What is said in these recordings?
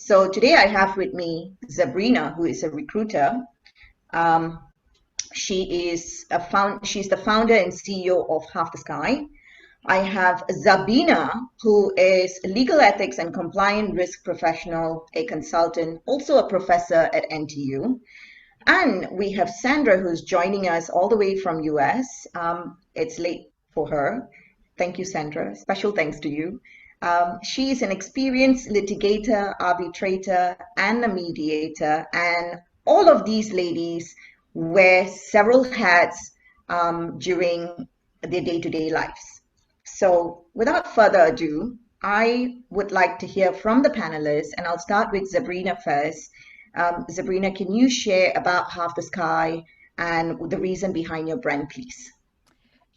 So today I have with me Sabrina, who is a recruiter. Um, she's the founder and CEO of Half the Sky. I have Zabina, who is a legal ethics and compliant risk professional, a consultant, also a professor at NTU. And we have Sandra, who's joining us all the way from US. It's late for her. Thank you, Sandra. Special thanks to you. She is an experienced litigator, arbitrator, and a mediator. And all of these ladies wear several hats during their day-to-day lives. So without further ado, I would like to hear from the panelists, and I'll start with Sabrina first. Sabrina, can you share about Half the Sky and the reason behind your brand, please?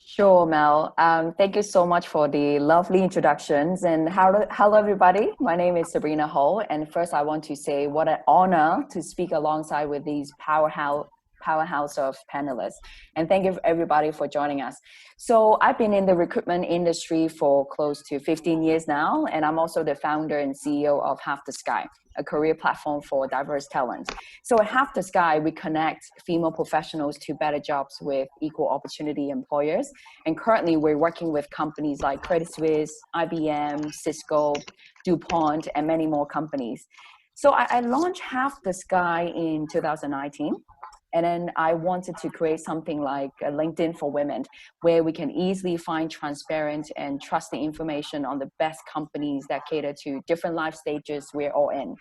Sure, Mel. Thank you so much for the lovely introductions. And hello, everybody. My name is Sabrina Ho. And first, I want to say what an honor to speak alongside with these powerhouse of panelists. And thank you everybody for joining us. So I've been in the recruitment industry for close to 15 years now, and I'm also the founder and CEO of Half the Sky, a career platform for diverse talent. So at Half the Sky, we connect female professionals to better jobs with equal opportunity employers. And currently we're working with companies like Credit Suisse, IBM, Cisco, DuPont, and many more companies. So I launched Half the Sky in 2019. And then I wanted to create something like a LinkedIn for women, where we can easily find transparent and trusted information on the best companies that cater to different life stages we're all in.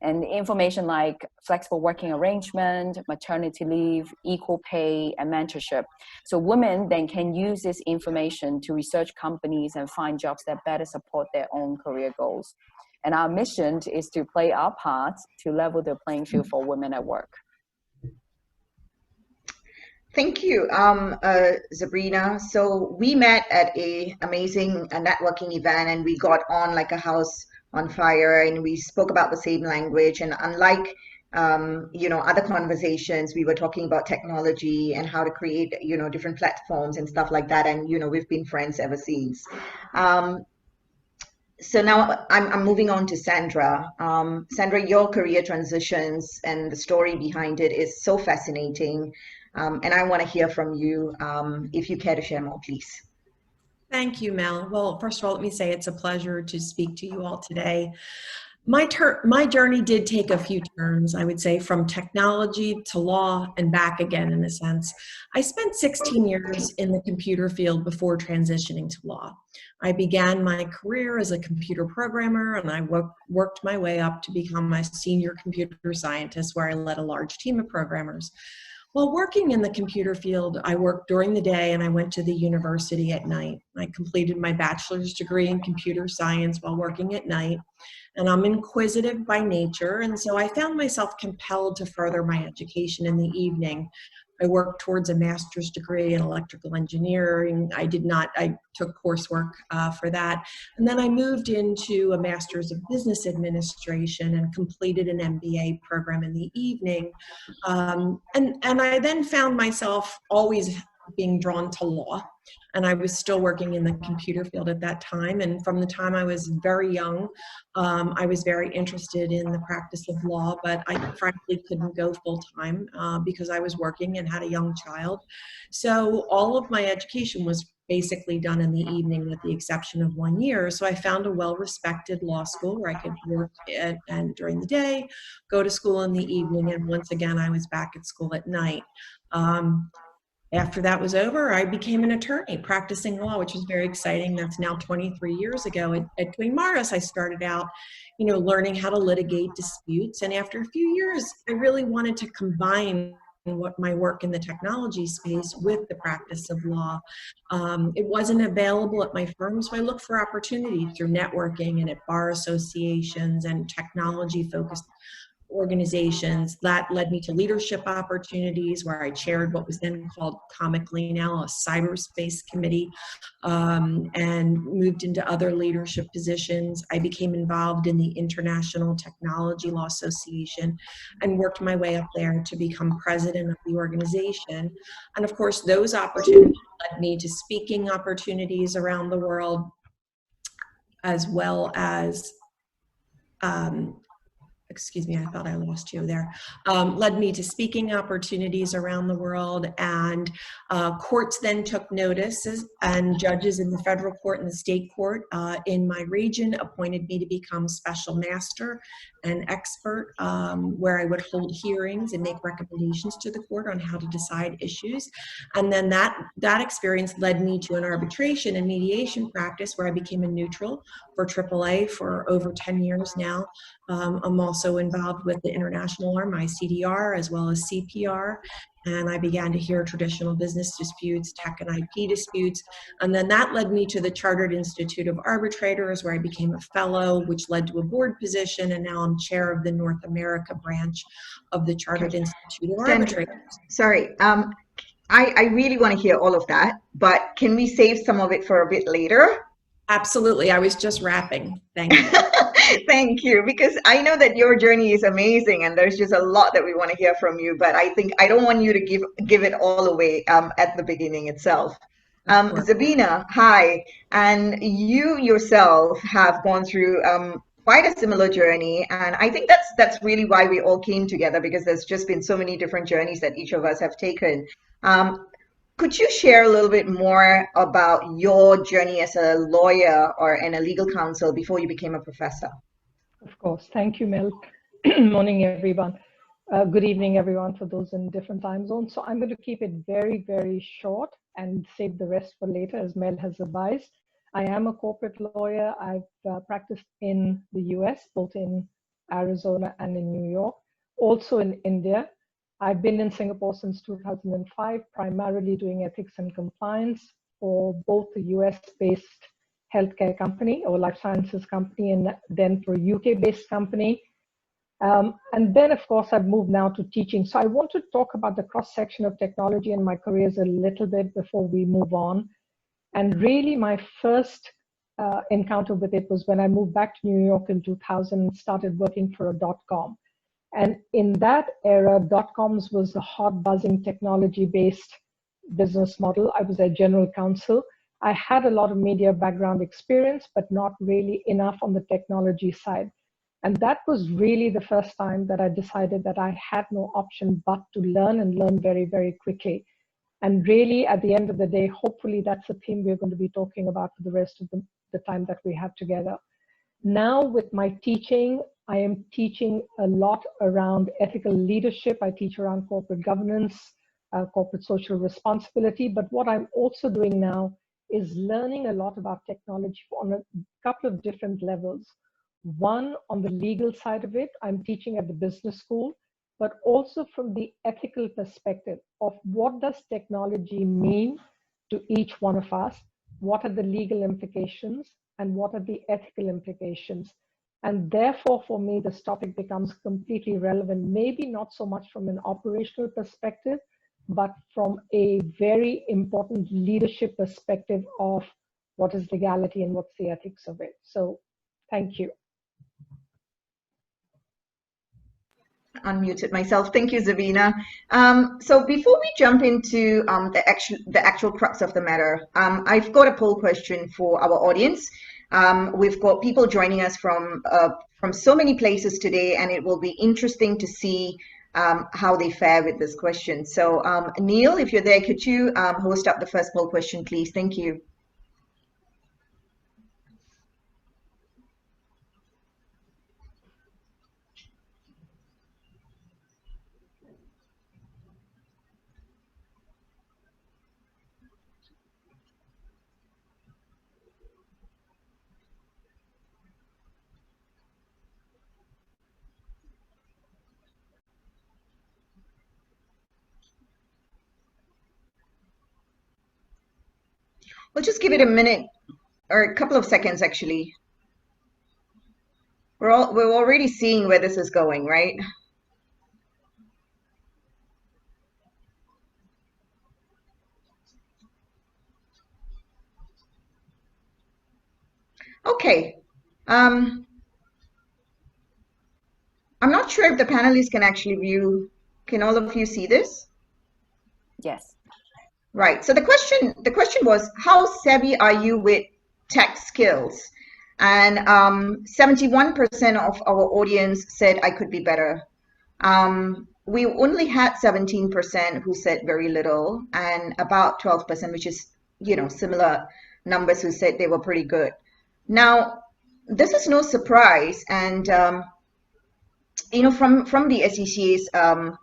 And information like flexible working arrangement, maternity leave, equal pay, and mentorship. So women then can use this information to research companies and find jobs that better support their own career goals. And our mission is to play our part to level the playing field for women at work. Thank you, Sabrina. So we met at a amazing networking event, and we got on like a house on fire, and we spoke about the same language. And unlike other conversations, we were talking about technology and how to create different platforms and stuff like that. And we've been friends ever since. So now I'm moving on to Sandra. Sandra, your career transitions and the story behind it is so fascinating. And I want to hear from you if you care to share more, please. Thank you, Mel. Well, first of all, let me say it's a pleasure to speak to you all today. My journey did take a few turns, I would say, from technology to law and back again, in a sense. I spent 16 years in the computer field before transitioning to law. I began my career as a computer programmer, and I worked my way up to become a senior computer scientist, where I led a large team of programmers. While working in the computer field, I worked during the day and I went to the university at night. I completed my bachelor's degree in computer science while working at night, and I'm inquisitive by nature, and so I found myself compelled to further my education in the evening. I worked towards a master's degree in electrical engineering. I took coursework for that. And then I moved into a master's of business administration and completed an MBA program in the evening. And I then found myself always being drawn to law. And I was still working in the computer field at that time. And from the time I was very young, I was very interested in the practice of law, but I frankly couldn't go full time because I was working and had a young child. So all of my education was basically done in the evening with the exception of 1 year. So I found a well-respected law school where I could work and during the day, go to school in the evening. And once again, I was back at school at night. After that was over, I became an attorney practicing law, which was very exciting. That's now 23 years ago. At Duane Morris, I started out, learning how to litigate disputes. And after a few years, I really wanted to combine my work in the technology space with the practice of law. It wasn't available at my firm, so I looked for opportunities through networking and at bar associations and technology-focused organizations. That led me to leadership opportunities where I chaired what was then called comically now a cyberspace committee, and moved into other leadership positions. I became involved in the International Technology Law Association and worked my way up there to become president of the organization. And of course, those opportunities led me to speaking opportunities around the world, as well as excuse me, I thought I lost you there, led me to speaking opportunities around the world, and courts then took notices, and judges in the federal court and the state court in my region appointed me to become special master and expert, where I would hold hearings and make recommendations to the court on how to decide issues. And then that experience led me to an arbitration and mediation practice where I became a neutral for AAA for over 10 years now. I'm also involved with the international arm, ICDR, as well as CPR, and I began to hear traditional business disputes, tech and IP disputes, and then that led me to the Chartered Institute of Arbitrators, where I became a fellow, which led to a board position, and now I'm chair of the North America branch of the Chartered Institute of Arbitrators. Sorry, I really want to hear all of that, but can we save some of it for a bit later? Absolutely, I was just wrapping. Thank you. Thank you, because I know that your journey is amazing and there's just a lot that we want to hear from you, but I think I don't want you to give it all away at the beginning itself. Zabina, hi, and you yourself have gone through quite a similar journey, and I think that's really why we all came together, because there's just been so many different journeys that each of us have taken. Could you share a little bit more about your journey as a lawyer and a legal counsel before you became a professor? Of course. Thank you, Mel. Morning, everyone. Good evening, everyone, for those in different time zones. So I'm going to keep it very, very short and save the rest for later, as Mel has advised. I am a corporate lawyer. I've practiced in the US, both in Arizona and in New York, also in India. I've been in Singapore since 2005, primarily doing ethics and compliance for both the US-based healthcare company or life sciences company, and then for a UK-based company. And then, of course, I've moved now to teaching. So I want to talk about the cross-section of technology and my careers a little bit before we move on. And really, my first encounter with it was when I moved back to New York in 2000 and started working for a .com. And in that era, .coms was the hot buzzing technology-based business model. I was their general counsel. I had a lot of media background experience, but not really enough on the technology side. And that was really the first time that I decided that I had no option but to learn, and learn very, very quickly. And really, at the end of the day, hopefully that's a theme we're going to be talking about for the rest of the time that we have together. Now with my teaching, I am teaching a lot around ethical leadership. I teach around corporate governance, corporate social responsibility. But what I'm also doing now is learning a lot about technology on a couple of different levels. One, on the legal side of it, I'm teaching at the business school, but also from the ethical perspective of what does technology mean to each one of us? What are the legal implications and what are the ethical implications? And therefore, for me, this topic becomes completely relevant, maybe not so much from an operational perspective, but from a very important leadership perspective of what is legality and what's the ethics of it. So thank you. Unmuted myself. Thank you, Zabina. So before we jump into the actual crux of the matter, I've got a poll question for our audience. We've got people joining us from so many places today, and it will be interesting to see how they fare with this question. So Neil, if you're there, could you host up the first poll question, please? Thank you. We'll just give it a minute or a couple of seconds, actually. We're already seeing where this is going, right? Okay. I'm not sure if the panelists can actually view. Can all of you see this? Yes. Right. So the question was, how savvy are you with tech skills? And 71% of our audience said I could be better. We only had 17% who said very little, and about 12%, which is, similar numbers, who said they were pretty good. Now, this is no surprise, and from the SECs,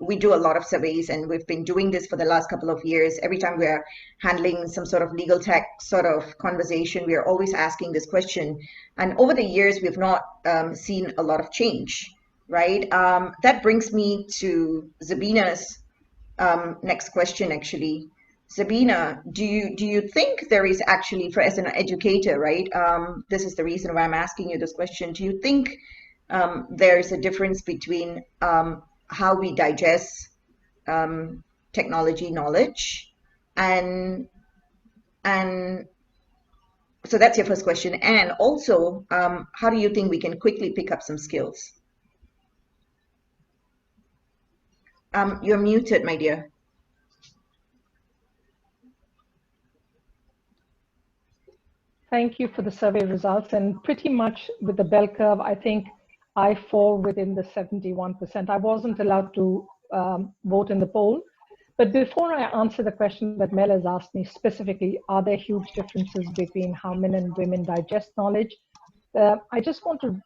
we do a lot of surveys, and we've been doing this for the last couple of years. Every time we're handling some sort of legal tech sort of conversation, we are always asking this question. And over the years, we've not seen a lot of change, right? That brings me to Zabina's next question, actually. Zabina, do you think there is actually, as an educator, right? This is the reason why I'm asking you this question. Do you think there is a difference between how we digest technology knowledge, and so that's your first question. And also, how do you think we can quickly pick up some skills? You're muted, my dear. Thank you for the survey results. And pretty much with the bell curve, I think I fall within the 71%. I wasn't allowed to vote in the poll. But before I answer the question that Mel has asked me specifically, are there huge differences between how men and women digest knowledge? I just want to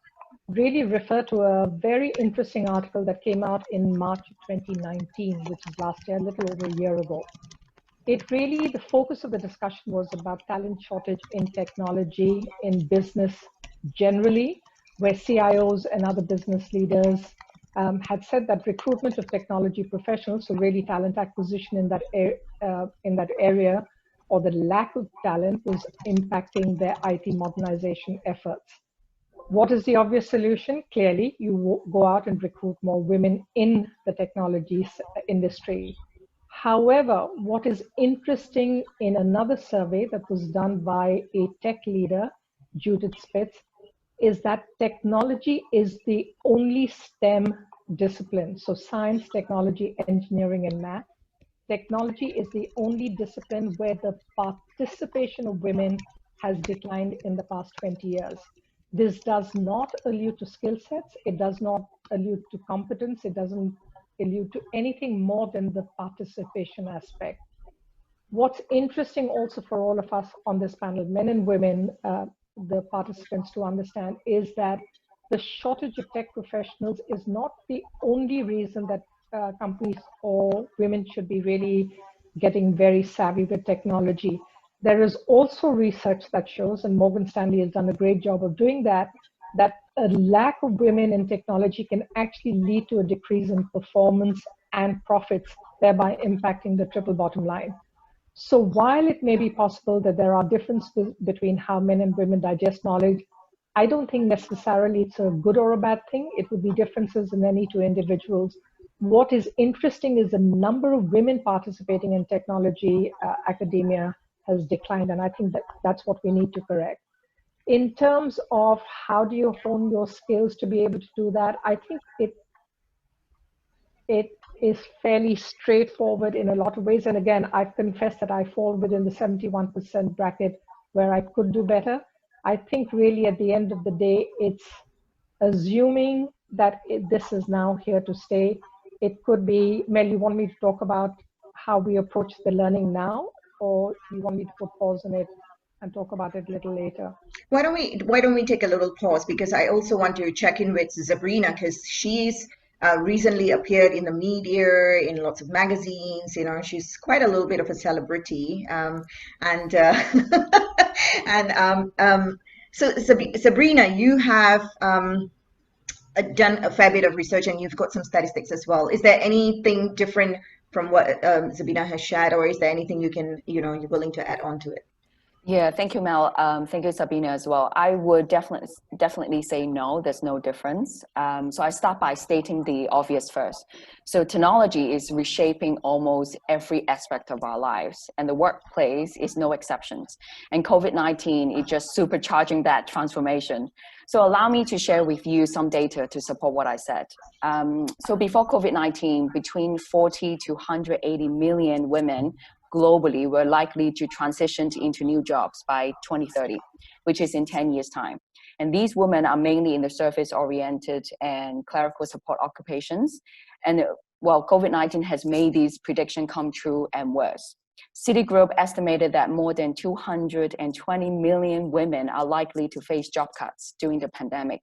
really refer to a very interesting article that came out in March of 2019, which is last year, a little over a year ago. The focus of the discussion was about talent shortage in technology, in business generally, where CIOs and other business leaders had said that recruitment of technology professionals, so really talent acquisition in that area, or the lack of talent, was impacting their IT modernization efforts. What is the obvious solution? Clearly, you go out and recruit more women in the technology industry. However, what is interesting in another survey that was done by a tech leader, Judith Spitz, is that technology is the only STEM discipline. So science, technology, engineering, and math. Technology is the only discipline where the participation of women has declined in the past 20 years. This does not allude to skill sets. It does not allude to competence. It doesn't allude to anything more than the participation aspect. What's interesting also for all of us on this panel, men and women, the participants, to understand, is that the shortage of tech professionals is not the only reason that companies or women should be really getting very savvy with technology. There is also research that shows, and Morgan Stanley has done a great job of doing that, that a lack of women in technology can actually lead to a decrease in performance and profits, thereby impacting the triple bottom line. So while it may be possible that there are differences between how men and women digest knowledge, I don't think necessarily it's a good or a bad thing. It would be differences in any two individuals. What is interesting is the number of women participating in technology academia has declined, and I think that that's what we need to correct. In terms of how do you hone your skills to be able to do that, I think it is fairly straightforward in a lot of ways. And again, I confess that I fall within the 71% bracket where I could do better. I think really at the end of the day, it's assuming that this is now here to stay. It could be, Mel, you want me to talk about how we approach the learning now, or you want me to put pause on it and talk about it a little later? Why don't we take a little pause, because I also want to check in with Sabrina, because she's recently appeared in the media, in lots of magazines. She's quite a little bit of a celebrity, so Sabrina, you have done a fair bit of research, and you've got some statistics as well. Is there anything different from what Sabina has shared, or is there anything you're willing to add on to it? Yeah, thank you, Mel. Thank you, Sabina, as well. I would definitely say no, there's no difference. So I start by stating the obvious first. So technology is reshaping almost every aspect of our lives, and the workplace is no exceptions. And COVID-19 is just supercharging that transformation. So allow me to share with you some data to support what I said. So before COVID-19, between 40 to 180 million women globally were likely to transition into new jobs by 2030, which is in 10 years' time. And these women are mainly in the service-oriented and clerical support occupations. And well, COVID-19 has made these predictions come true and worse. Citigroup estimated that more than 220 million women are likely to face job cuts during the pandemic.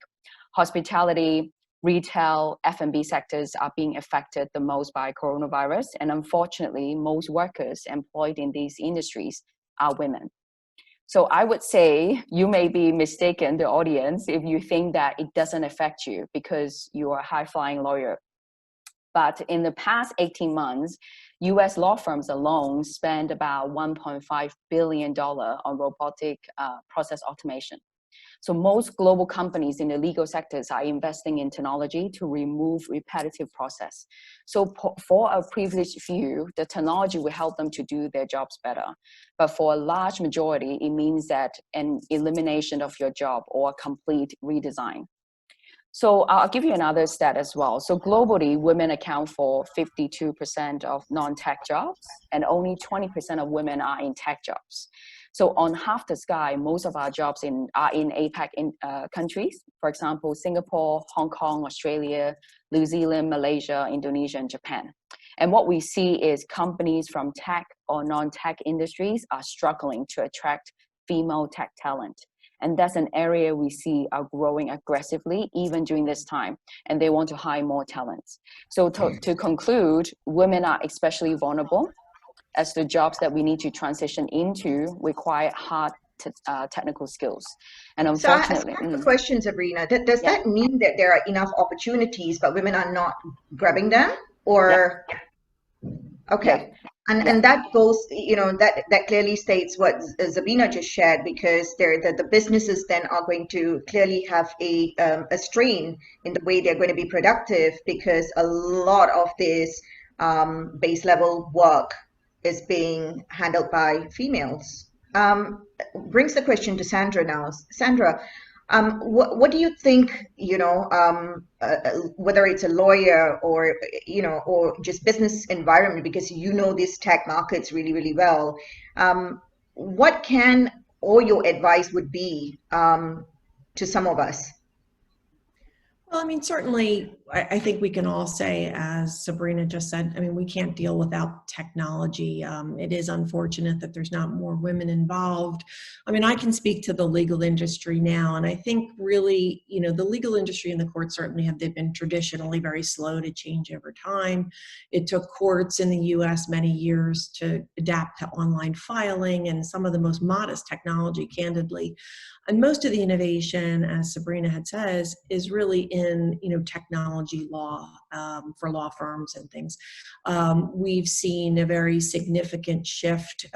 Hospitality, retail, F&B sectors are being affected the most by coronavirus. And unfortunately, most workers employed in these industries are women. So I would say you may be mistaken, the audience, if you think that it doesn't affect you because you are a high-flying lawyer. But in the past 18 months, US law firms alone spend about $1.5 billion on robotic process automation. So most global companies in the legal sectors are investing in technology to remove repetitive process. So for a privileged few, the technology will help them to do their jobs better. But for a large majority, it means that an elimination of your job or a complete redesign. So I'll give you another stat as well. So globally, women account for 52% of non-tech jobs, and only 20% of women are in tech jobs. So on half the sky, most of our jobs are in APAC countries, for example, Singapore, Hong Kong, Australia, New Zealand, Malaysia, Indonesia, and Japan. And what we see is companies from tech or non-tech industries are struggling to attract female tech talent. And that's an area we see are growing aggressively even during this time, and they want to hire more talents. So to conclude, women are especially vulnerable as the jobs that we need to transition into require hard technical skills. And unfortunately— So I have a question, Sabrina. Does that mean that there are enough opportunities, but women are not grabbing them? Or, okay. And that goes, that clearly states what Zabina just shared, because the businesses then are going to clearly have a strain in the way they're going to be productive, because a lot of this base level work is being handled by females. Brings the question to Sandra now. Sandra, what do you think, whether it's a lawyer or, or just business environment, because you know these tech markets really, really well, what can, or your advice would be to some of us? Well, I mean, certainly, I think we can all say, as Sabrina just said, I mean, we can't deal without technology. It is unfortunate that there's not more women involved. I mean, I can speak to the legal industry now, and I think really, the legal industry and the courts certainly they've been traditionally very slow to change over time. It took courts in the US many years to adapt to online filing and some of the most modest technology, candidly. And most of the innovation, as Sabrina had says, is really in technology law for law firms and things. We've seen a very significant shift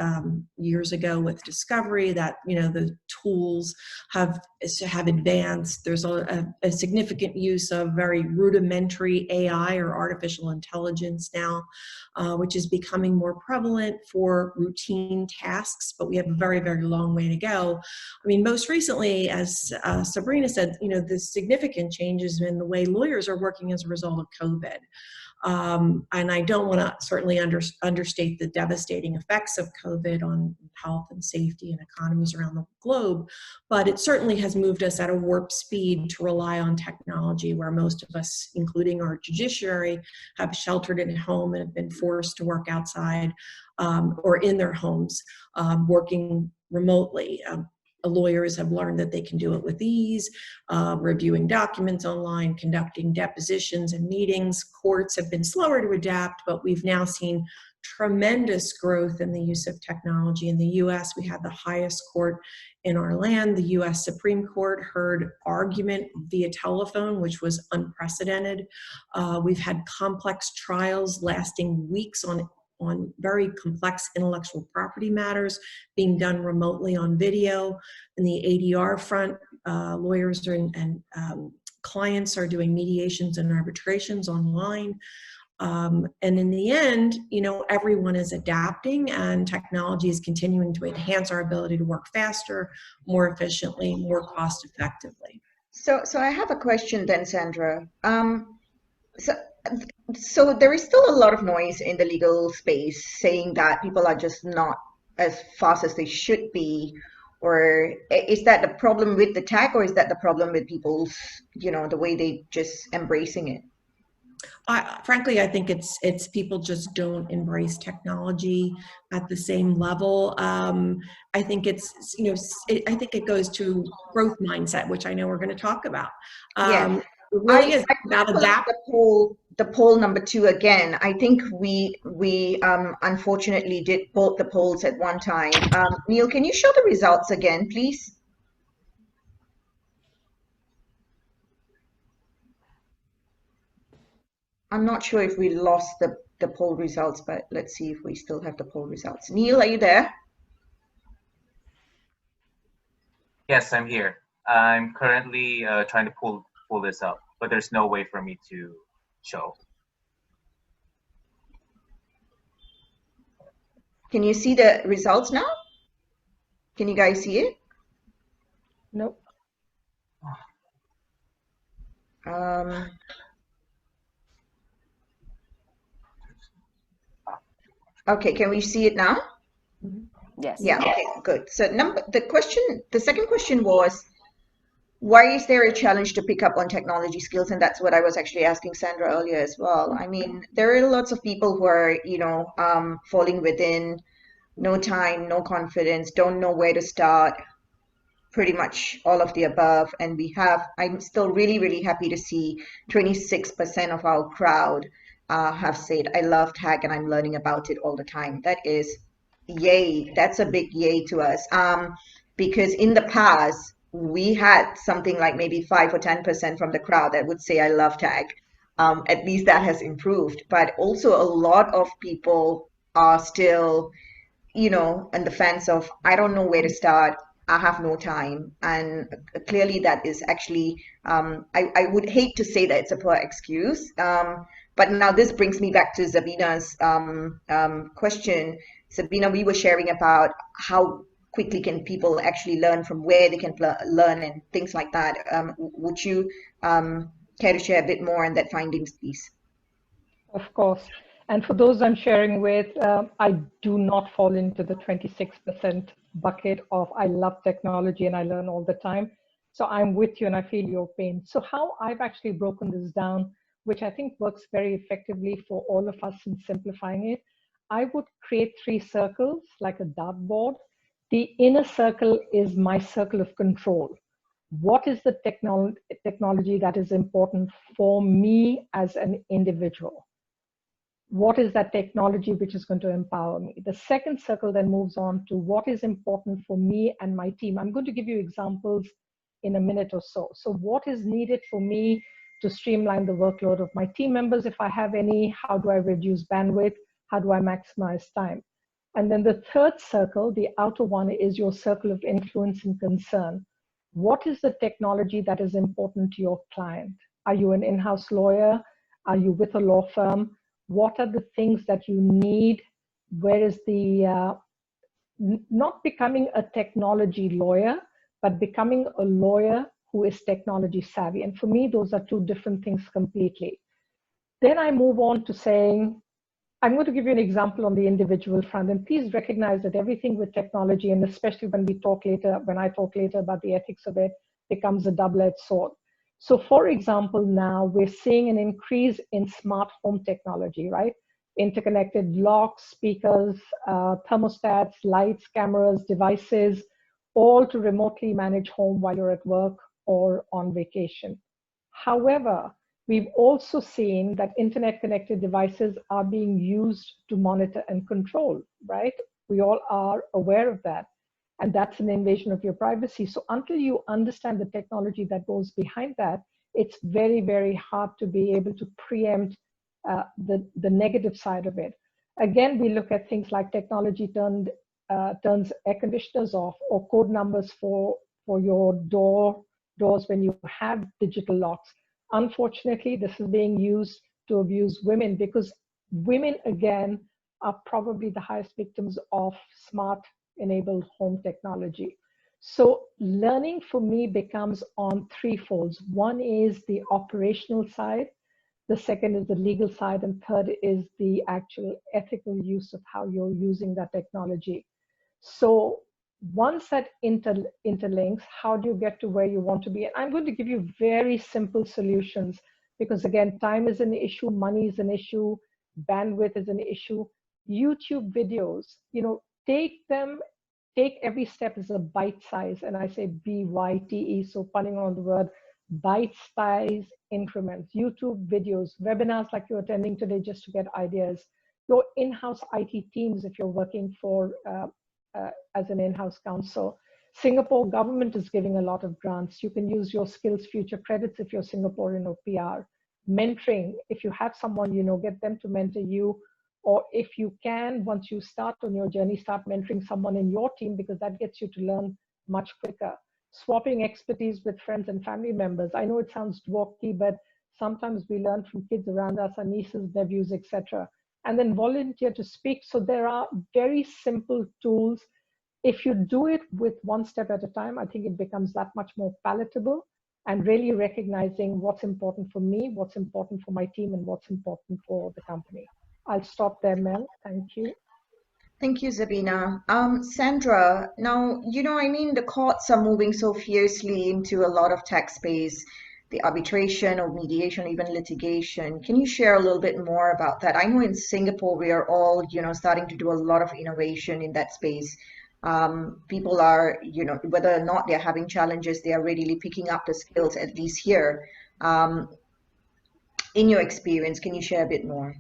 years ago with discovery that the tools have advanced. There's a significant use of very rudimentary AI or artificial intelligence now, which is becoming more prevalent for routine tasks, but we have a very, very long way to go. I mean, most recently, as Sabrina said, the significant changes in the way lawyers are working as a result of COVID. And I don't want to certainly understate the devastating effects of COVID on health and safety and economies around the globe, but it certainly has moved us at a warp speed to rely on technology, where most of us, including our judiciary, have sheltered at home and have been forced to work outside or in their homes, working remotely. Lawyers have learned that they can do it with ease, reviewing documents online, conducting depositions and meetings. Courts have been slower to adapt, but we've now seen tremendous growth in the use of technology. In the US, we had the highest court in our land. The US Supreme Court heard argument via telephone, which was unprecedented. We've had complex trials lasting weeks on very complex intellectual property matters being done remotely on video. In the ADR front, lawyers and clients are doing mediations and arbitrations online. And in the end, everyone is adapting, and technology is continuing to enhance our ability to work faster, more efficiently, more cost effectively. So I have a question then, Sandra. So there is still a lot of noise in the legal space saying that people are just not as fast as they should be, Or is that the problem with the tech, or is that the problem with people's, the way they just embracing it? Frankly, I think it's people just don't embrace technology at the same level. I think I think it goes to growth mindset, which I know we're going to talk about. Yeah. It really is I about adapt. the poll number 2 again. I think we unfortunately did both the polls at one time. Neil, can you show the results again, please? I'm not sure if we lost the poll results, but let's see if we still have the poll results. Neil, are you there? Yes, I'm here. I'm currently trying to pull this up, but there's no way for me to show. Can you see the results now? Can you guys see it? Nope. Okay, can we see it now? Yes. Yeah, okay, good. So the second question was, why is there a challenge to pick up on technology skills? And that's what I was actually asking Sandra earlier as well. I mean, there are lots of people who are, falling within, no time, no confidence, don't know where to start, pretty much all of the above. And I'm still really, really happy to see 26% of our crowd have said, I love tech and I'm learning about it all the time. That is yay. That's a big yay to us. Because in the past, we had something like maybe 5 or 10% from the crowd that would say, I love tech. At least that has improved. But also a lot of people are still, on the fence of, I don't know where to start. I have no time. And clearly that is actually, I would hate to say that it's a poor excuse. But now this brings me back to Zabina's question. Sabina, we were sharing about how quickly can people actually learn, from where they can learn and things like that. Would you care to share a bit more on that findings, please? Of course. And for those I'm sharing with, I do not fall into the 26% bucket of I love technology and I learn all the time. So I'm with you and I feel your pain. So how I've actually broken this down, which I think works very effectively for all of us in simplifying it, I would create 3 circles like a dartboard. The inner circle is my circle of control. What is the technology that is important for me as an individual? What is that technology which is going to empower me? The second circle then moves on to what is important for me and my team. I'm going to give you examples in a minute or so. So what is needed for me to streamline the workload of my team members if I have any? How do I reduce bandwidth? How do I maximize time? And then the third circle, the outer one, is your circle of influence and concern. What is the technology that is important to your client? Are you an in-house lawyer? Are you with a law firm? What are the things that you need? Where is the, not becoming a technology lawyer, but becoming a lawyer who is technology savvy. And for me, those are 2 different things completely. Then I move on to saying, I'm going to give you an example on the individual front. And please recognize that everything with technology, and especially when I talk later about the ethics of it, becomes a double-edged sword. So for example, now we're seeing an increase in smart home technology, right? Interconnected locks, speakers, thermostats, lights, cameras, devices, all to remotely manage home while you're at work or on vacation. However, we've also seen that internet connected devices are being used to monitor and control, right? We all are aware of that. And that's an invasion of your privacy. So until you understand the technology that goes behind that, it's very, very hard to be able to preempt the negative side of it. Again, we look at things like technology turns air conditioners off, or code numbers for your doors when you have digital locks. Unfortunately, this is being used to abuse women, because women, again, are probably the highest victims of smart enabled home technology. So learning for me becomes on 3 folds. One is the operational side, the second is the legal side, and third is the actual ethical use of how you're using that technology. So once that interlinks, how do you get to where you want to be? And I'm going to give you very simple solutions because, again, time is an issue, money is an issue, bandwidth is an issue. YouTube videos, take every step as a bite size, and I say BYTE, so punning on the word, bite size increments. YouTube videos, webinars like you're attending today just to get ideas. Your in-house IT teams if you're working for as an in-house counsel. Singapore government is giving a lot of grants. You can use your skills future credits if you're Singaporean or PR. Mentoring, if you have someone, get them to mentor you. Or if you can, once you start on your journey, start mentoring someone in your team because that gets you to learn much quicker. Swapping expertise with friends and family members. I know it sounds dwarky, but sometimes we learn from kids around us, our nieces, nephews, etc. And then volunteer to speak. So there are very simple tools. If you do it with one step at a time, I think it becomes that much more palatable and really recognizing what's important for me, what's important for my team, and what's important for the company. I'll stop there, Mel. Thank you. Thank you, Zabina. Sandra, now, the courts are moving so fiercely into a lot of tech space, the arbitration or mediation, even litigation. Can you share a little bit more about that? I know in Singapore, we are all, starting to do a lot of innovation in that space. People are, whether or not they're having challenges, they are readily picking up the skills, at least here. In your experience, can you share a bit more?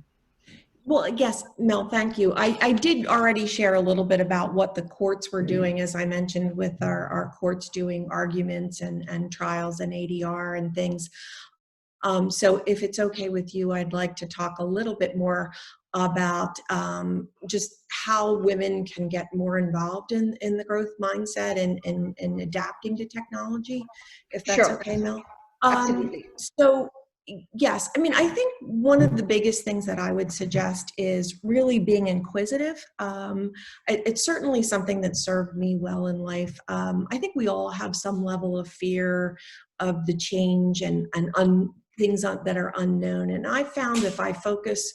Well, yes, Mel, thank you. I did already share a little bit about what the courts were doing, as I mentioned, with our courts doing arguments and trials and ADR and things. So if it's okay with you, I'd like to talk a little bit more about just how women can get more involved in the growth mindset and adapting to technology, if that's Sure. okay, Mel. Absolutely. So yes, I think one of the biggest things that I would suggest is really being inquisitive. It's certainly something that served me well in life. I think we all have some level of fear of the change and things that are unknown. And I found if I focus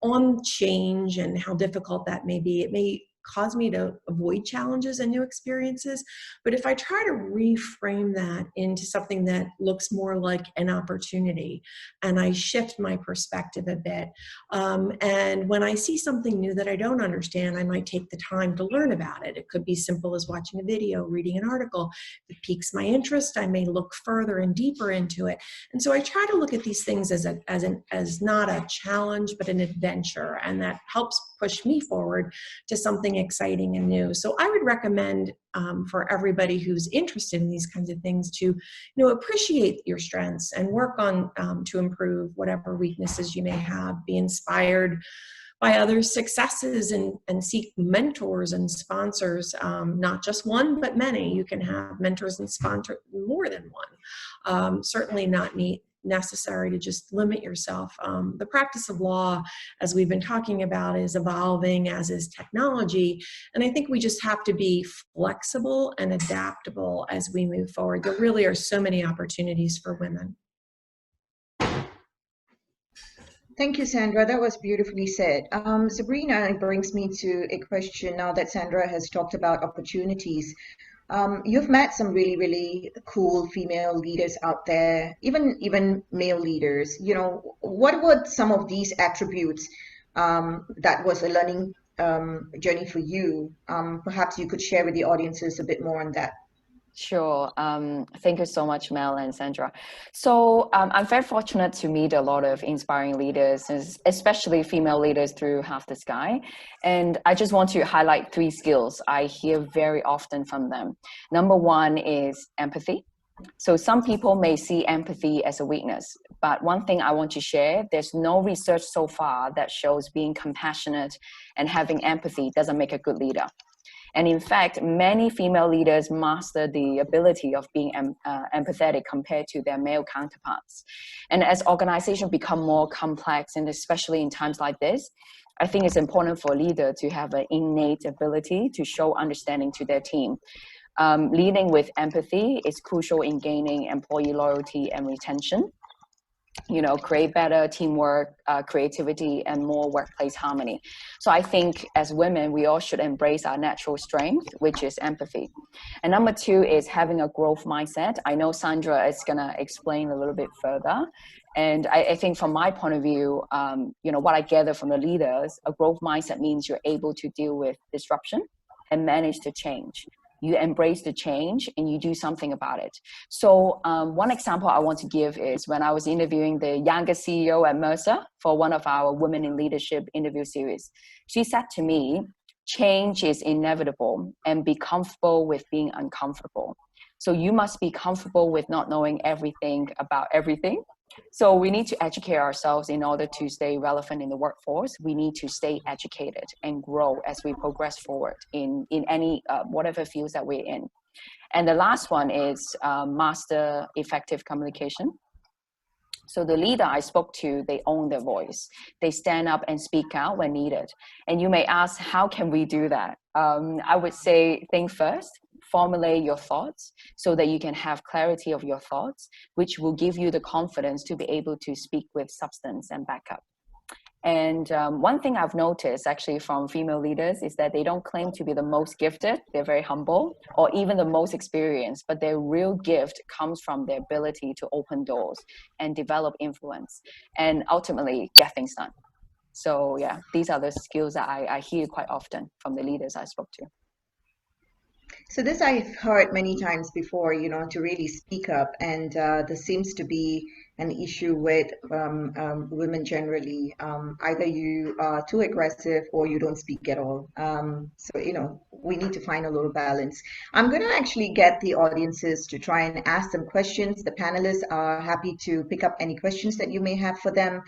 on change and how difficult that may be, it may cause me to avoid challenges and new experiences. But if I try to reframe that into something that looks more like an opportunity and I shift my perspective a bit, and when I see something new that I don't understand, I might take the time to learn about it. It could be simple as watching a video, reading an article. If it piques my interest, I may look further and deeper into it. And so I try to look at these things as not a challenge, but an adventure. And that helps push me forward to something exciting and new. So I would recommend for everybody who's interested in these kinds of things to, appreciate your strengths and work on to improve whatever weaknesses you may have. Be inspired by others' successes and seek mentors and sponsors, not just one, but many. You can have mentors and sponsors more than one. Certainly not necessary to just limit yourself. The practice of law, as we've been talking about, is evolving, as is technology. And I think we just have to be flexible and adaptable as we move forward. There really are so many opportunities for women. Thank you, Sandra. That was beautifully said. Sabrina, it brings me to a question now that Sandra has talked about opportunities. You've met some really, really cool female leaders out there, even male leaders. What were some of these attributes that was a learning journey for you? Perhaps you could share with the audiences a bit more on that. Sure. Thank you so much, Mel and Sandra. So I'm very fortunate to meet a lot of inspiring leaders, especially female leaders through Half the Sky. And I just want to highlight 3 skills I hear very often from them. Number 1 is empathy. So some people may see empathy as a weakness, but one thing I want to share, there's no research so far that shows being compassionate and having empathy doesn't make a good leader. And in fact, many female leaders master the ability of being empathetic compared to their male counterparts. And as organizations become more complex, and especially in times like this, I think it's important for a leader to have an innate ability to show understanding to their team. Leading with empathy is crucial in gaining employee loyalty and retention. create better teamwork, creativity, and more workplace harmony. So I think as women, we all should embrace our natural strength, which is empathy. And number two is having a growth mindset. I know Sandra is going to explain a little bit further. And I think from my point of view, what I gather from the leaders, a growth mindset means you're able to deal with disruption and manage the change. You embrace the change and you do something about it. So one example I want to give is when I was interviewing the youngest CEO at Mercer for one of our Women in Leadership interview series. She said to me, change is inevitable and be comfortable with being uncomfortable. So you must be comfortable with not knowing everything about everything. So we need to educate ourselves in order to stay relevant in the workforce. We need to stay educated and grow as we progress forward in any whatever fields that we're in. And the last one is master effective communication. So the leader I spoke to, they own their voice. They stand up and speak out when needed. And you may ask, how can we do that? I would say, think first. Formulate your thoughts so that you can have clarity of your thoughts, which will give you the confidence to be able to speak with substance and backup. And one thing I've noticed actually from female leaders is that they don't claim to be the most gifted. They're very humble or even the most experienced, but their real gift comes from their ability to open doors and develop influence and ultimately get things done. So yeah, these are the skills that I hear quite often from the leaders I spoke to. So this I've heard many times before, to really speak up, and this seems to be an issue with women generally. Either you are too aggressive or you don't speak at all. So, we need to find a little balance. I'm going to actually get the audiences to try and ask them questions. The panelists are happy to pick up any questions that you may have for them.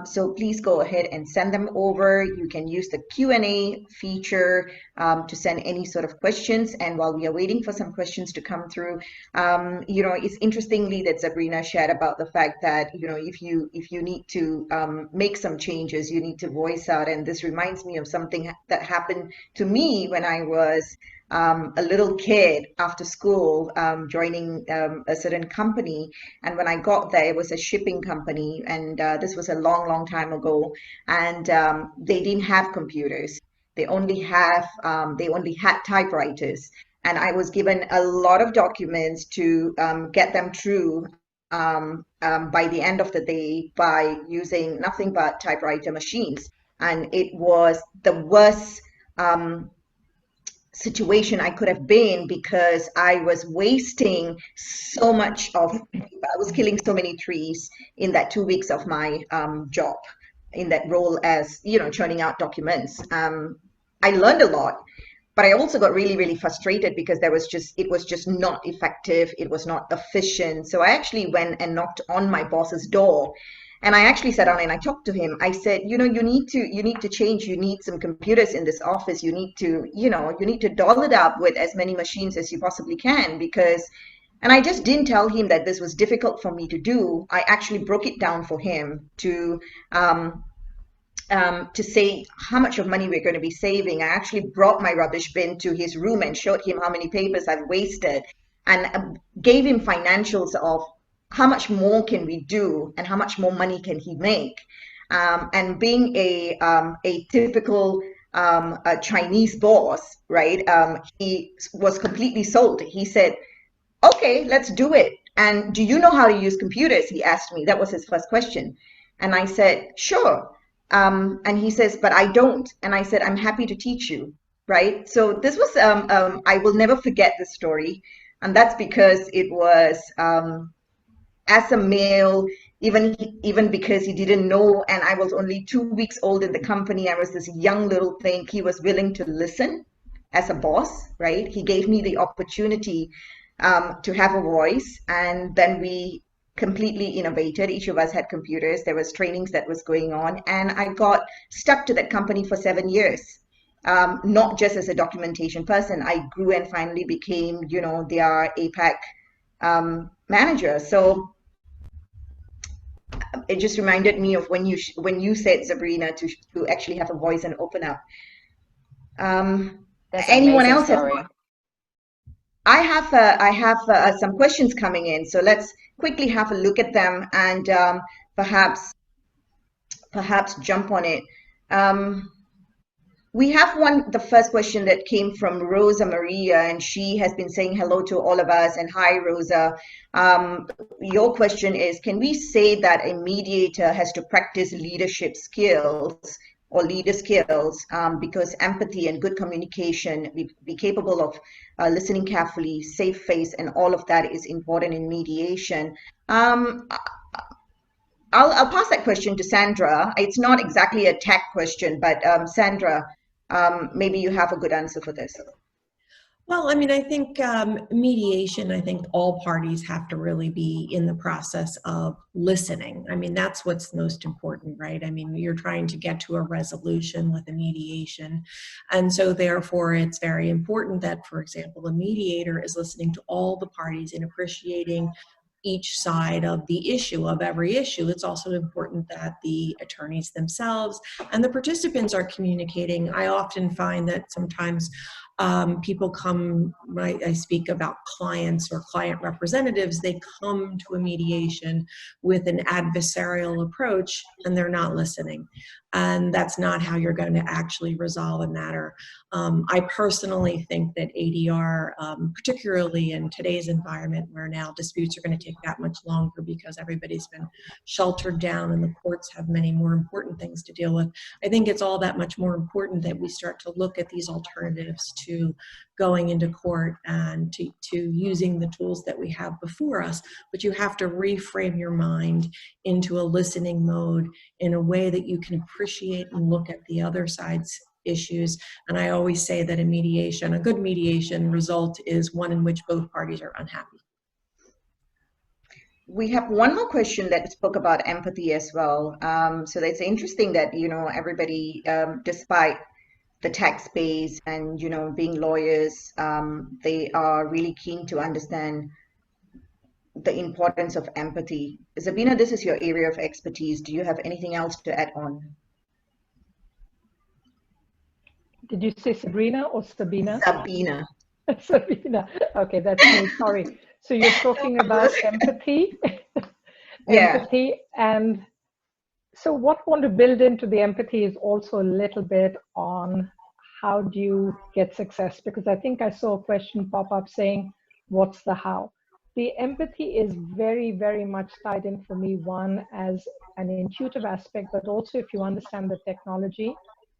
So please go ahead and send them over. You can use the Q&A feature to send any sort of questions. And while we are waiting for some questions to come through, it's interestingly that Sabrina shared about the fact that, if you need to make some changes, you need to voice out. And this reminds me of something that happened to me when I was a little kid after school, joining a certain company. And when I got there, it was a shipping company. And this was a long, long time ago. And they didn't have computers. They only had typewriters. And I was given a lot of documents to get them through by the end of the day by using nothing but typewriter machines. And it was the worst situation I could have been, because I was wasting so much I was killing so many trees in that 2 weeks of my job in that role as, churning out documents. I learned a lot, but I also got really, really frustrated because it was just not effective. It was not efficient. So I actually went and knocked on my boss's door. And I actually sat down and I talked to him. I said, you need to change. You need some computers in this office. You need to doll it up with as many machines as you possibly can, and I just didn't tell him that this was difficult for me to do. I actually broke it down for him to say how much of money we're going to be saving. I actually brought my rubbish bin to his room and showed him how many papers I've wasted, and gave him financials of how much more can we do and how much more money can he make. And being a typical a Chinese boss, right? He was completely sold. He said, okay, let's do it. And do you know how to use computers? He asked me. That was his first question. And I said, sure. And he says, but I don't. And I said, I'm happy to teach you, right? So this was, I will never forget this story. And that's because it was, as a male, even because he didn't know, and I was only 2 weeks old in the company, I was this young little thing, he was willing to listen as a boss, right? He gave me the opportunity to have a voice, and then we completely innovated. Each of us had computers. There was trainings that was going on, and I got stuck to that company for 7 years. Not just as a documentation person, I grew and finally became, their APAC manager. So it just reminded me of when you said, Sabrina, to actually have a voice and open up. Anyone else? I have some questions coming in, so let's quickly have a look at them and perhaps jump on it. We have the first question that came from Rosa Maria, and she has been saying hello to all of us. And hi, Rosa. Your question is, can we say that a mediator has to practice leadership skills or leader skills because empathy and good communication, be capable of listening carefully, save face, and all of that is important in mediation? I'll pass that question to Sandra. It's not exactly a tech question, but Sandra, maybe you have a good answer for this. Well, I mean, I think mediation, I think all parties have to really be in the process of listening. I mean, that's what's most important, right? I mean, you're trying to get to a resolution with a mediation. And so therefore, it's very important that, for example, a mediator is listening to all the parties and appreciating each side of the issue, of every issue. It's also important that the attorneys themselves and the participants are communicating. I often find that sometimes people come, I speak about clients or client representatives, they come to a mediation with an adversarial approach and they're not listening. And that's not how you're going to actually resolve a matter. I personally think that ADR, particularly in today's environment where now disputes are going to take that much longer because everybody's been sheltered down and the courts have many more important things to deal with, I think it's all that much more important that we start to look at these alternatives to going into court and to using the tools that we have before us. But you have to reframe your mind into a listening mode in a way that you can appreciate and look at the other side's issues. And I always say that a good mediation result is one in which both parties are unhappy. We have one more question that spoke about empathy as well. So it's interesting that, everybody, despite the tech space and, being lawyers, they are really keen to understand the importance of empathy. Zabina, this is your area of expertise. Do you have anything else to add on? Did you say Sabrina or Sabina? Zabina. Sabina. Okay, that's me. Sorry. So you're talking about empathy. Yeah. Empathy. And so what I want to build into the empathy is also a little bit on how do you get success? Because I think I saw a question pop up saying, what's the how? The empathy is very, very much tied in for me, one, as an intuitive aspect, but also if you understand the technology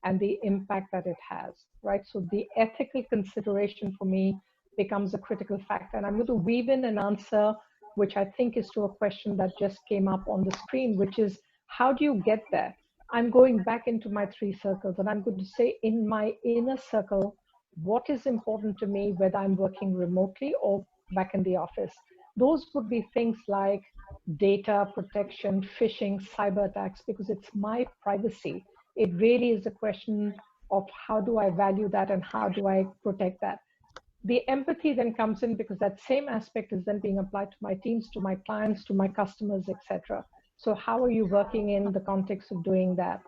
and the impact that it has, right? So the ethical consideration for me becomes a critical factor. And I'm going to weave in an answer, which I think is to a question that just came up on the screen, which is, how do you get there? I'm going back into my 3 circles, and I'm going to say in my inner circle, what is important to me, whether I'm working remotely or back in the office. Those would be things like data protection, phishing, cyber attacks, because it's my privacy. It really is a question of how do I value that and how do I protect that. The empathy then comes in because that same aspect is then being applied to my teams, to my clients, to my customers, etc. So how are you working in the context of doing that?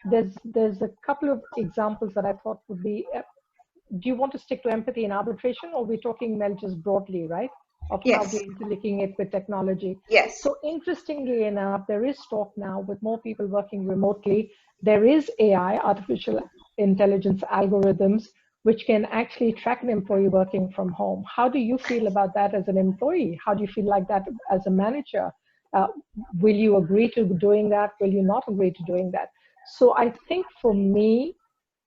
There's a couple of examples that I thought would be, do you want to stick to empathy in arbitration, or we're talking, Mel, just broadly, right? Of Yes. how we're interlinking it with technology. Yes. So interestingly enough, there is talk now with more people working remotely. There is AI, artificial intelligence algorithms, which can actually track an employee working from home. How do you feel about that as an employee? How do you feel like that as a manager? Will you agree to doing that? Will you not agree to doing that? So I think for me,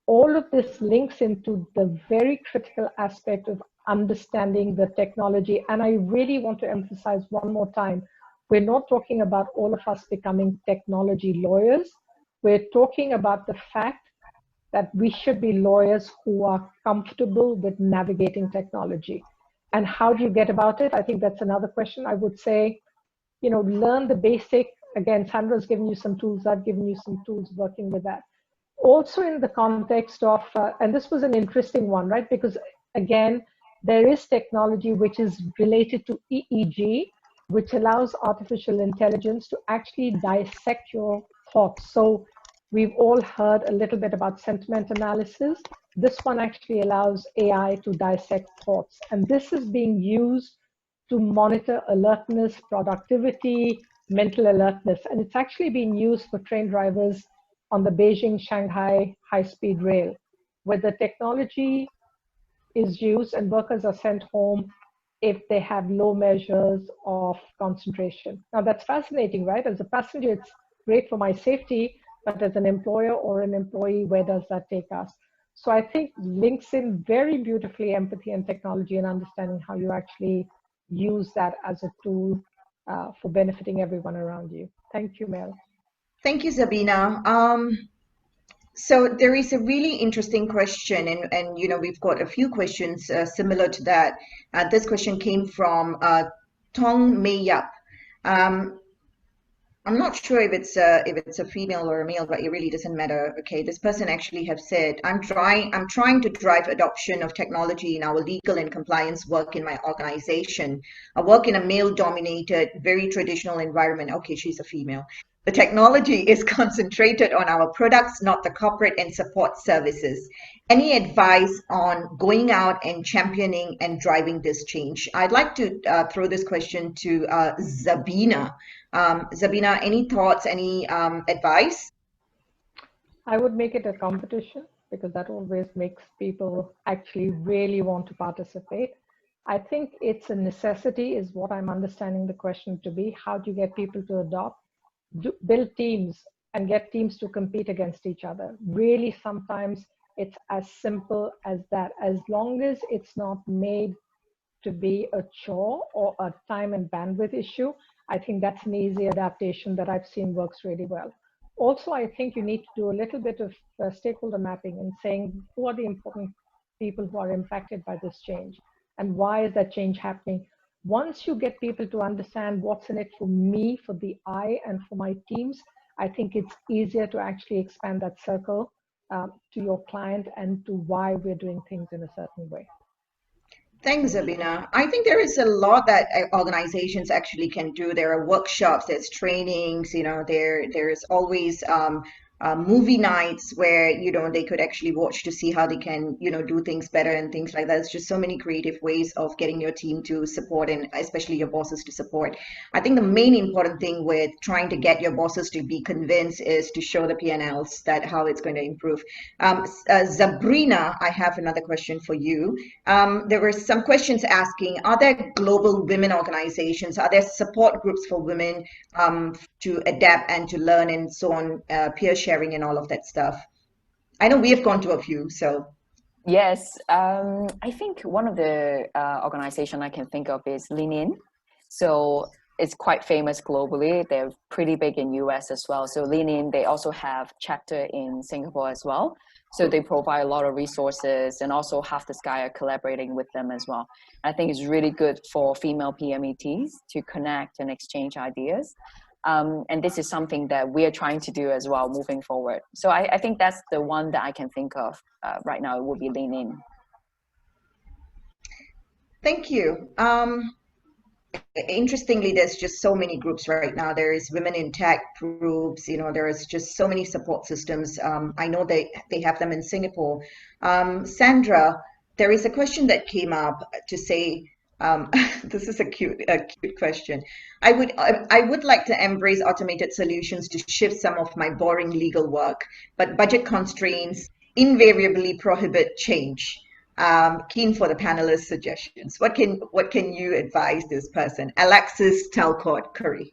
all of this links into the very critical aspect of understanding the technology. And I really want to emphasize one more time, we're not talking about all of us becoming technology lawyers. We're talking about the fact that we should be lawyers who are comfortable with navigating technology. And how do you get about it? I think that's another question. I would say, learn the basic. Again, Sandra's given you some tools. I've given you some tools working with that. Also in the context of, and this was an interesting one, right? Because again, there is technology which is related to EEG, which allows artificial intelligence to actually dissect your thoughts. So we've all heard a little bit about sentiment analysis. This one actually allows AI to dissect thoughts. And this is being used to monitor alertness, productivity, mental alertness. And it's actually being used for train drivers on the Beijing-Shanghai high-speed rail, where the technology is used and workers are sent home if they have low measures of concentration. Now that's fascinating, right? As a passenger, it's great for my safety, but as an employer or an employee, where does that take us? So I think links in very beautifully empathy and technology and understanding how you actually use that as a tool for benefiting everyone around you. Thank you, Mel. Thank you, Zabina. So there is a really interesting question, and you know, we've got a few questions similar to that. This question came from Tong Mei Yap. I'm not sure if it's a female or a male, but it really doesn't matter. Okay, this person actually have said, I'm trying to drive adoption of technology in our legal and compliance work in my organization. I work in a male-dominated, very traditional environment. Okay, she's a female. The technology is concentrated on our products, not the corporate and support services. Any advice on going out and championing and driving this change? I'd like to throw this question to Zabina. Zabina, any thoughts, any advice? I would make it a competition because that always makes people actually really want to participate. I think it's a necessity is what I'm understanding the question to be. How do you get people to adopt? Build teams and get teams to compete against each other. Really, sometimes it's as simple as that. As long as it's not made to be a chore or a time and bandwidth issue, I think that's an easy adaptation that I've seen works really well. Also, I think you need to do a little bit of stakeholder mapping and saying who are the important people who are impacted by this change and why is that change happening. Once you get people to understand what's in it for me, for the I, and for my teams, I think it's easier to actually expand that circle to your client and to why we're doing things in a certain way. Thanks, Zabina. I think there is a lot that organizations actually can do. There are workshops, there's trainings, you know, there's always movie nights where, you know, they could actually watch to see how they can, you know, do things better and things like that. It's just so many creative ways of getting your team to support and especially your bosses to support. I think the main important thing with trying to get your bosses to be convinced is to show the P&Ls that how it's going to improve. Sabrina, I have another question for you. There were some questions asking, are there global women organizations? Are there support groups for women to adapt and to learn and so on, peer sharing and all of that stuff? I know we have gone to a few, so. Yes, I think one of the organization I can think of is Lean In. So it's quite famous globally. They're pretty big in US as well. So Lean In, they also have chapter in Singapore as well. So they provide a lot of resources, and also Half the Sky are collaborating with them as well. I think it's really good for female PMETs to connect and exchange ideas. And this is something that we are trying to do as well moving forward. So I think that's the one that I can think of right now. It would be Lean In. Thank you. Interestingly, there's just so many groups right now. There is women in tech groups, you know, there is just so many support systems. I know they have them in Singapore. Sandra, there is a question that came up to say, this is a cute question. I would like to embrace automated solutions to shift some of my boring legal work, but budget constraints invariably prohibit change. Keen for the panelists' suggestions. What can you advise this person? Alexis Talcott Curry.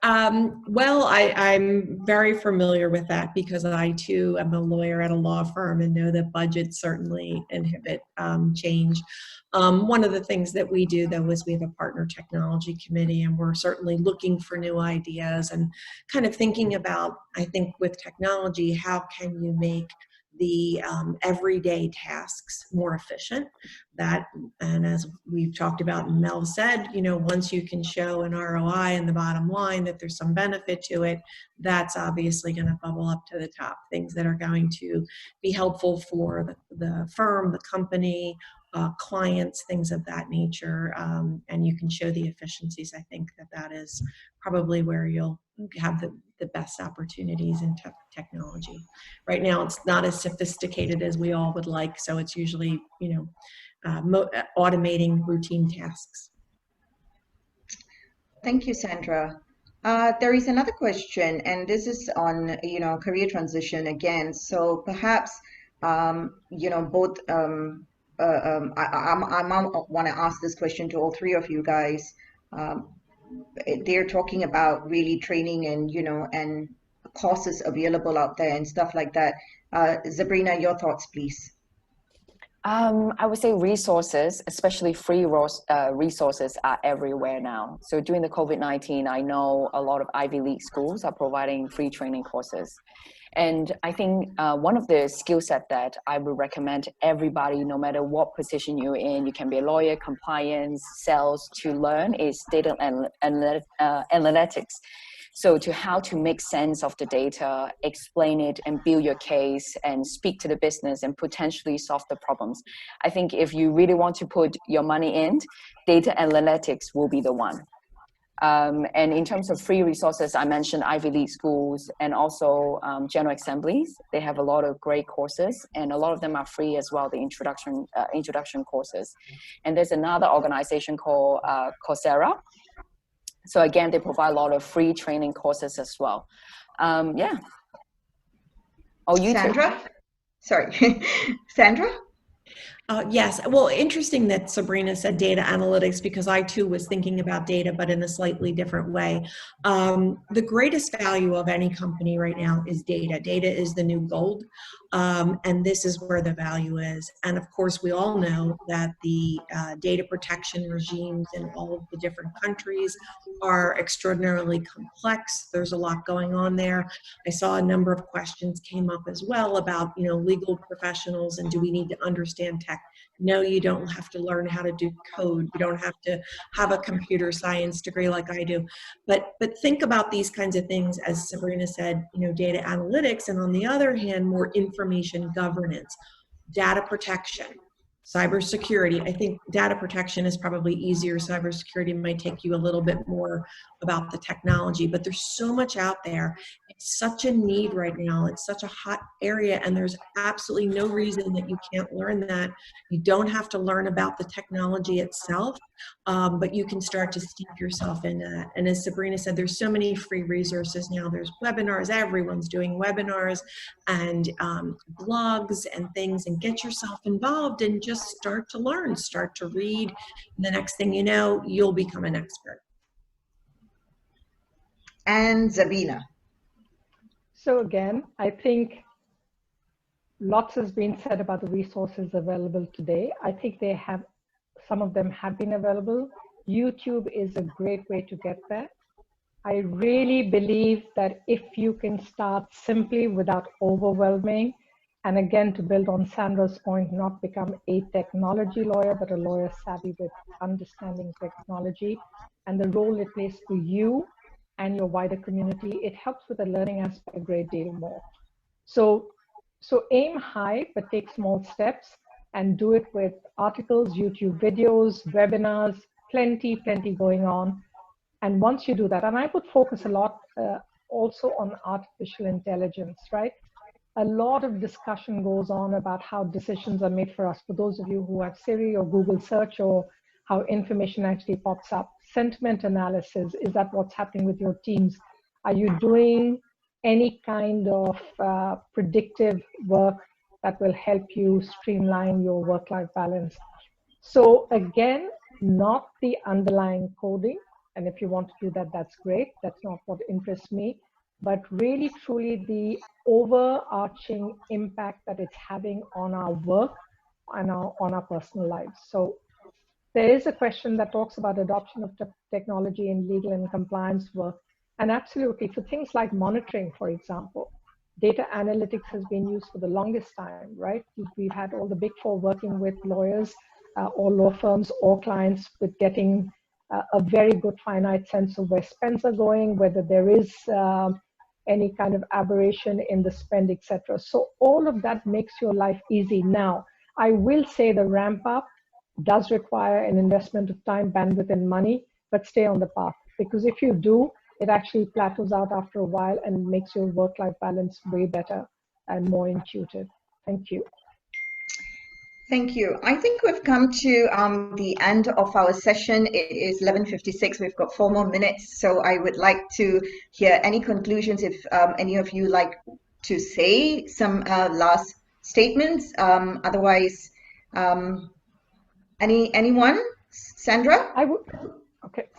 Well, I'm very familiar with that because I too am a lawyer at a law firm and know that budgets certainly inhibit change. One of the things that we do though is we have a partner technology committee, and we're certainly looking for new ideas and kind of thinking about, I think with technology, how can you make the everyday tasks more efficient. That, and as we've talked about and Mel said, you know, once you can show an ROI in the bottom line that there's some benefit to it, that's obviously going to bubble up to the top. Things that are going to be helpful for the firm, the company, clients, things of that nature, and you can show the efficiencies. I think that is probably where you'll have the best opportunities in technology. Right now, it's not as sophisticated as we all would like, so it's usually, you know, automating routine tasks. Thank you, Sandra. There is another question, and this is on, career transition again. So perhaps, both, I want to ask this question to all three of you guys. They're talking about really training and courses available out there and stuff like that. Sabrina, your thoughts, please. I would say resources, especially free resources, are everywhere now. So during the COVID-19, I know a lot of Ivy League schools are providing free training courses. And I think one of the skill set that I would recommend everybody, no matter what position you're in, you can be a lawyer, compliance, sales, to learn is data analytics. So to how to make sense of the data, explain it and build your case and speak to the business and potentially solve the problems. I think if you really want to put your money in, data analytics will be the one. And in terms of free resources, I mentioned Ivy League schools and also General Assemblies. They have a lot of great courses, and a lot of them are free as well, the introduction courses. And there's another organization called Coursera. So again, they provide a lot of free training courses as well. Yeah. Oh, you Sandra? too. Sorry, Sandra? Yes, well, interesting that Sabrina said data analytics, because I too was thinking about data, but in a slightly different way. The greatest value of any company right now is data. Data is the new gold, and this is where the value is. And of course, we all know that the data protection regimes in all of the different countries are extraordinarily complex. There's a lot going on there. I saw a number of questions came up as well about, legal professionals and do we need to understand tech? No, you don't have to learn how to do code. You don't have to have a computer science degree like I do. But think about these kinds of things, as Sabrina said, data analytics, and on the other hand, more information governance, data protection, cybersecurity. I think data protection is probably easier. Cybersecurity might take you a little bit more about the technology, but there's so much out there. It's such a need right now. It's such a hot area, and there's absolutely no reason that you can't learn that. You don't have to learn about the technology itself, but you can start to steep yourself in that. And as Sabrina said, there's so many free resources now. There's webinars. Everyone's doing webinars and blogs and things, and get yourself involved and just start to learn, start to read. And the next thing you know, you'll become an expert. And Sabrina. So again, I think lots has been said about the resources available today. I think some of them have been available. YouTube is a great way to get there. I really believe that if you can start simply without overwhelming, and again, to build on Sandra's point, not become a technology lawyer, but a lawyer savvy with understanding technology and the role it plays for you and your wider community, it helps with the learning aspect a great deal more. So aim high, but take small steps and do it with articles, YouTube videos, webinars, plenty going on. And once you do that, and I would focus a lot also on artificial intelligence, right? A lot of discussion goes on about how decisions are made for us. For those of you who have Siri or Google search, or how information actually pops up. Sentiment analysis, is that what's happening with your teams? Are you doing any kind of predictive work that will help you streamline your work-life balance? So again, not the underlying coding. And if you want to do that, that's great. That's not what interests me. But really, truly the overarching impact that it's having on our work and on our personal lives. So there is a question that talks about adoption of technology in legal and compliance work. And absolutely, for things like monitoring, for example, data analytics has been used for the longest time, right? We've had all the big four working with lawyers or law firms or clients with getting a very good finite sense of where spends are going, whether there is any kind of aberration in the spend, etc. So all of that makes your life easy. Now, I will say the ramp up does require an investment of time, bandwidth, and money, but stay on the path. Because if you do, it actually plateaus out after a while and makes your work-life balance way better and more intuitive. Thank you. Thank you. I think we've come to the end of our session. It is 11:56. We've got 4 more minutes. So I would like to hear any conclusions if any of you like to say some last statements. Otherwise, anyone? Sandra? I would, okay.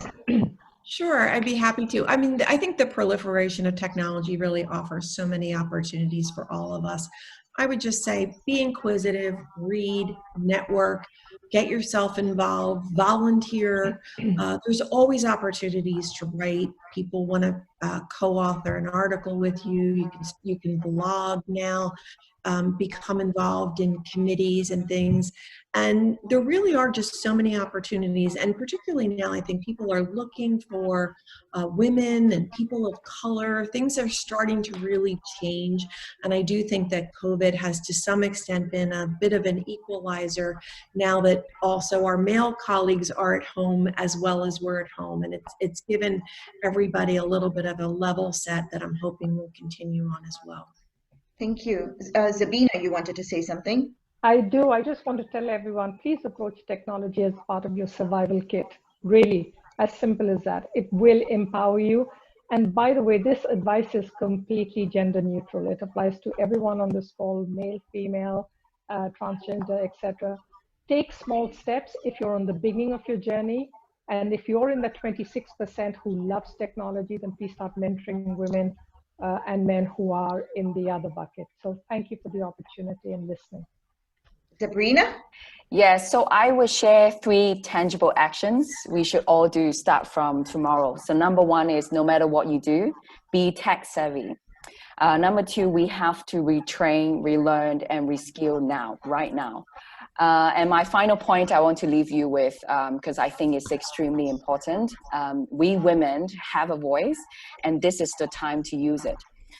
Sure, I'd be happy to. I mean, I think the proliferation of technology really offers so many opportunities for all of us. I would just say be inquisitive, read, network, get yourself involved, volunteer. There's always opportunities to write. People want to co-author an article with you. You can blog now, become involved in committees and things. And there really are just so many opportunities. And particularly now, I think people are looking for women and people of color. Things are starting to really change. And I do think that COVID has to some extent been a bit of an equalizer now that also our male colleagues are at home as well as we're at home. And it's given everybody a little bit of a level set that I'm hoping will continue on as well. Thank you. Zabina, you wanted to say something? I do. I just want to tell everyone, please approach technology as part of your survival kit. Really, as simple as that. It will empower you. And by the way, this advice is completely gender neutral. It applies to everyone on this call, male, female, transgender, etc. Take small steps if you're on the beginning of your journey. And if you're in the 26% who loves technology, then please start mentoring women and men who are in the other bucket. So thank you for the opportunity and listening. Sabrina? Yes, so I will share 3 tangible actions we should all do start from tomorrow. So number 1 is no matter what you do, be tech savvy. Number 2, we have to retrain, relearn, and reskill now, right now. And my final point I want to leave you with, because I think it's extremely important. We women have a voice, and this is the time to use it.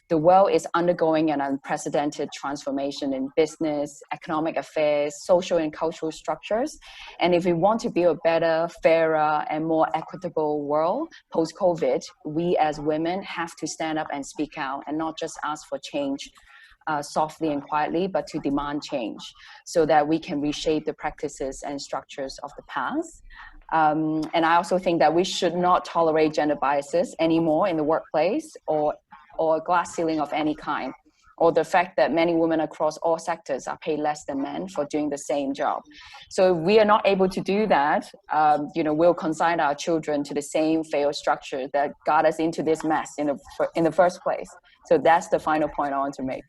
The world is undergoing an unprecedented transformation in business, economic affairs, social and cultural structures. And if we want to build a better, fairer, and more equitable world post-COVID, we as women have to stand up and speak out and not just ask for change softly and quietly, but to demand change so that we can reshape the practices and structures of the past. And I also think that we should not tolerate gender biases anymore in the workplace or glass ceiling of any kind, or the fact that many women across all sectors are paid less than men for doing the same job. So if we are not able to do that, we'll consign our children to the same failed structure that got us into this mess in the first place. So that's the final point I want to make.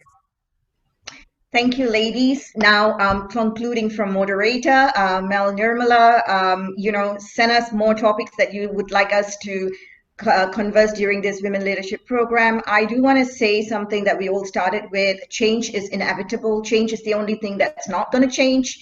Thank you, ladies. Now, concluding from moderator, Mel Nirmala, send us more topics that you would like us to converse during this Women Leadership Program. I do want to say something that we all started with. Change is inevitable. Change is the only thing that's not going to change.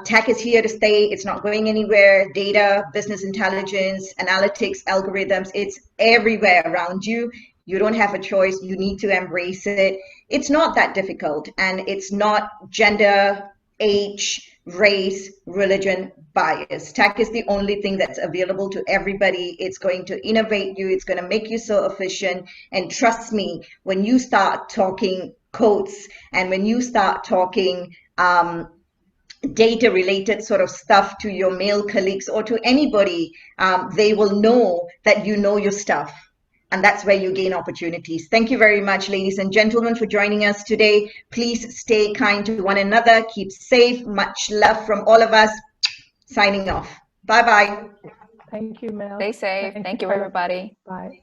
Tech is here to stay. It's not going anywhere. Data, business intelligence, analytics, algorithms, it's everywhere around you. You don't have a choice. You need to embrace it. It's not that difficult. And it's not gender, age, race, religion, bias. Tech is the only thing that's available to everybody. It's going to innovate you. It's going to make you so efficient. And trust me, when you start talking codes and when you start talking data related sort of stuff to your male colleagues or to anybody, they will know that you know your stuff. And that's where you gain opportunities. Thank you very much, ladies and gentlemen, for joining us today. Please stay kind to one another. Keep safe. Much love from all of us. Signing off. Bye-bye. Thank you, Mel. Stay safe. Thank you, everybody. Bye.